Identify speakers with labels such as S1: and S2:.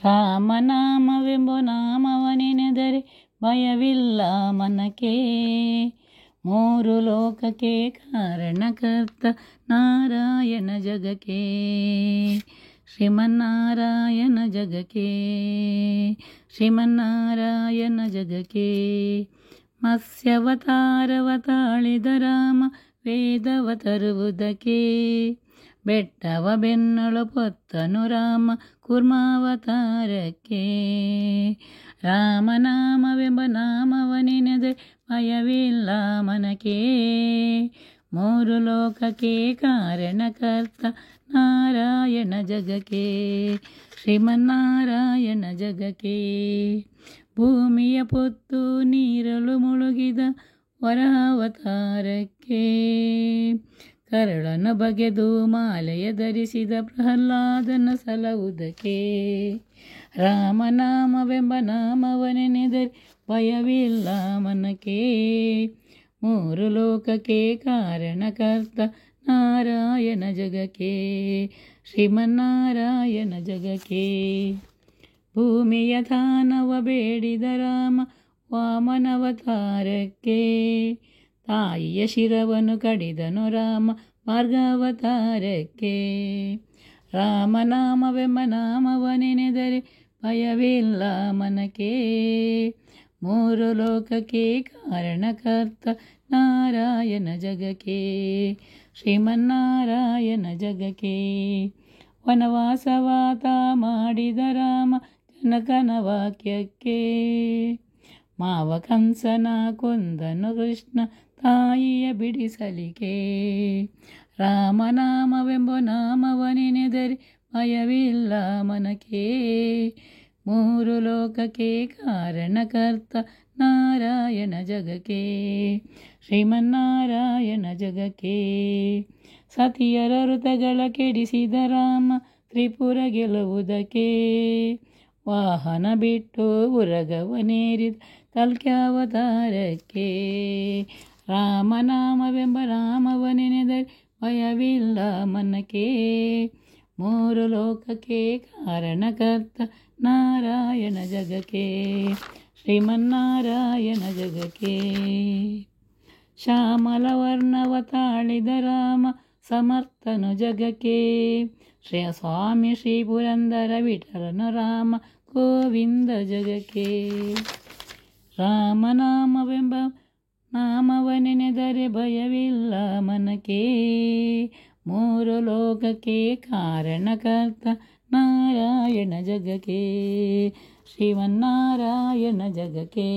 S1: ರಾಮನಾಮವೆಂಬ ನಾಮವನೆನೆದರೆ ಭಯವಿಲ್ಲ ಮನಕ್ಕೆ. ಮೂರು ಲೋಕಕ್ಕೆ ಕಾರಣಕರ್ತ ನಾರಾಯಣ ಜಗಕ್ಕೆ. ಶ್ರೀಮನ್ನಾರಾಯಣ ಜಗಕ್ಕೆ, ಶ್ರೀಮನ್ನಾರಾಯಣ ಜಗಕ್ಕೆ. ಮತ್ಸ್ಯವತಾರವ ತಾಳಿದ ರಾಮ ವೇದವ ತರುವುದಕ್ಕೆ. ಬೆಟ್ಟವ ಬೆನ್ನಳು ಪೊತ್ತನು ರಾಮ ಕೂರ್ಮಾವತಾರಕ್ಕೆ. ರಾಮನಾಮವೆಂಬ ನಾಮವನೆನೆದೆ ಭಯವಿಲ್ಲ ಮನಕ್ಕೆ. ಮೂರು ಲೋಕಕ್ಕೆ ಕಾರಣಕರ್ತ ನಾರಾಯಣ ಜಗಕ್ಕೆ. ಶ್ರೀಮನ್ನಾರಾಯಣ ಜಗಕ್ಕೆ. ಭೂಮಿಯ ಪೊತ್ತು ನೀರಲು ಮುಳುಗಿದ ವರಾವತಾರಕ್ಕೆ. ಕರಳನ್ನು ಬಗೆದು ಮಾಲೆಯ ಧರಿಸಿದ ಪ್ರಹ್ಲಾದನ ಸಲಹುವುದಕ್ಕೆ. ರಾಮನಾಮವೆಂಬ ನಾಮವನೆನೆದರೆ ಭಯವಿಲ್ಲ ಮನಕ್ಕೆ. ಮೂರು ಲೋಕಕ್ಕೆ ಕಾರಣಕರ್ತ ನಾರಾಯಣ ಜಗಕ್ಕೆ. ಶ್ರೀಮನ್ನಾರಾಯಣ ಜಗಕ್ಕೆ. ಭೂಮಿಯ ದಾನವ ಬೇಡಿದ ರಾಮ ವಾಮನವತಾರಕ್ಕೆ. ತಾಯಿಯ ಶಿರವನ್ನು ಕಡಿದನು ರಾಮ ಮಾರ್ಗಾವತಾರಕ್ಕೆ. ರಾಮನಾಮವೆಂಬ ನಾಮವನೆನೆದರೆ ಭಯವಿಲ್ಲ ಮನಕ್ಕೆ. ಮೂರು ಲೋಕಕ್ಕೆ ಕಾರಣಕರ್ತ ನಾರಾಯಣ ಜಗಕ್ಕೆ. ಶ್ರೀಮನ್ನಾರಾಯಣ ಜಗಕ್ಕೆ. ವನವಾಸವಾತ ಮಾಡಿದ ರಾಮ ಜನಕನ ವಾಕ್ಯಕ್ಕೆ. ಮಾವ ಕಂಸನ ಕೊಂದನು ಕೃಷ್ಣ ತಾಯಿಯ ಬಿಡಿಸಲಿಕೆ. ರಾಮನಾಮವೆಂಬ ನಾಮವನೆನೆದರೆ ಭಯವಿಲ್ಲ ಮನಕ್ಕೆ. ಮೂರು ಲೋಕಕ್ಕೆ ಕಾರಣಕರ್ತ ನಾರಾಯಣ ಜಗಕ್ಕೆ. ಶ್ರೀಮನ್ನಾರಾಯಣ ಜಗಕ್ಕೆ. ಸತಿಯರ ಋತಗಳ ಕೆಡಿಸಿದ ರಾಮ ತ್ರಿಪುರ ಗೆಲ್ಲುವುದಕ್ಕೆ. ವಾಹನ ಬಿಟ್ಟು ಉರಗವನೇರಿದ ಕಲ್ಕ್ಯಾವತಾರಕ್ಕೆ. ರಾಮನಾಮವೆಂಬ ನಾಮವನೆನೆದರೆ ಭಯವಿಲ್ಲ ಮನಕ್ಕೆ. ಮೂರು ಲೋಕಕ್ಕೆ ಕಾರಣಕರ್ತ ನಾರಾಯಣ ಜಗಕ್ಕೆ. ಶ್ರೀಮನ್ನಾರಾಯಣ ಜಗಕ್ಕೆ. ಶ್ಯಾಮಲ ವರ್ಣವ ತಾಳಿದ ರಾಮ ಸಮರ್ಥನು ಜಗಕ್ಕೆ. ಶ್ರೇಯ ಸ್ವಾಮಿ ಶ್ರೀ ಪುರಂದರ ವಿಠಲನು ರಾಮ ಗೋವಿಂದ ಜಗಕ್ಕೆ. ರಾಮನಾಮವೆಂಬ ನಾಮವನೆನೆದರೆ ಭಯವಿಲ್ಲ ಮನಕ್ಕೆ. ಮೂರು ಲೋಕಕ್ಕೆ ಕಾರಣಕರ್ತ ನಾರಾಯಣ ಜಗಕ್ಕೆ. ಶ್ರೀಮನ್ನಾರಾಯಣ ಜಗಕ್ಕೆ.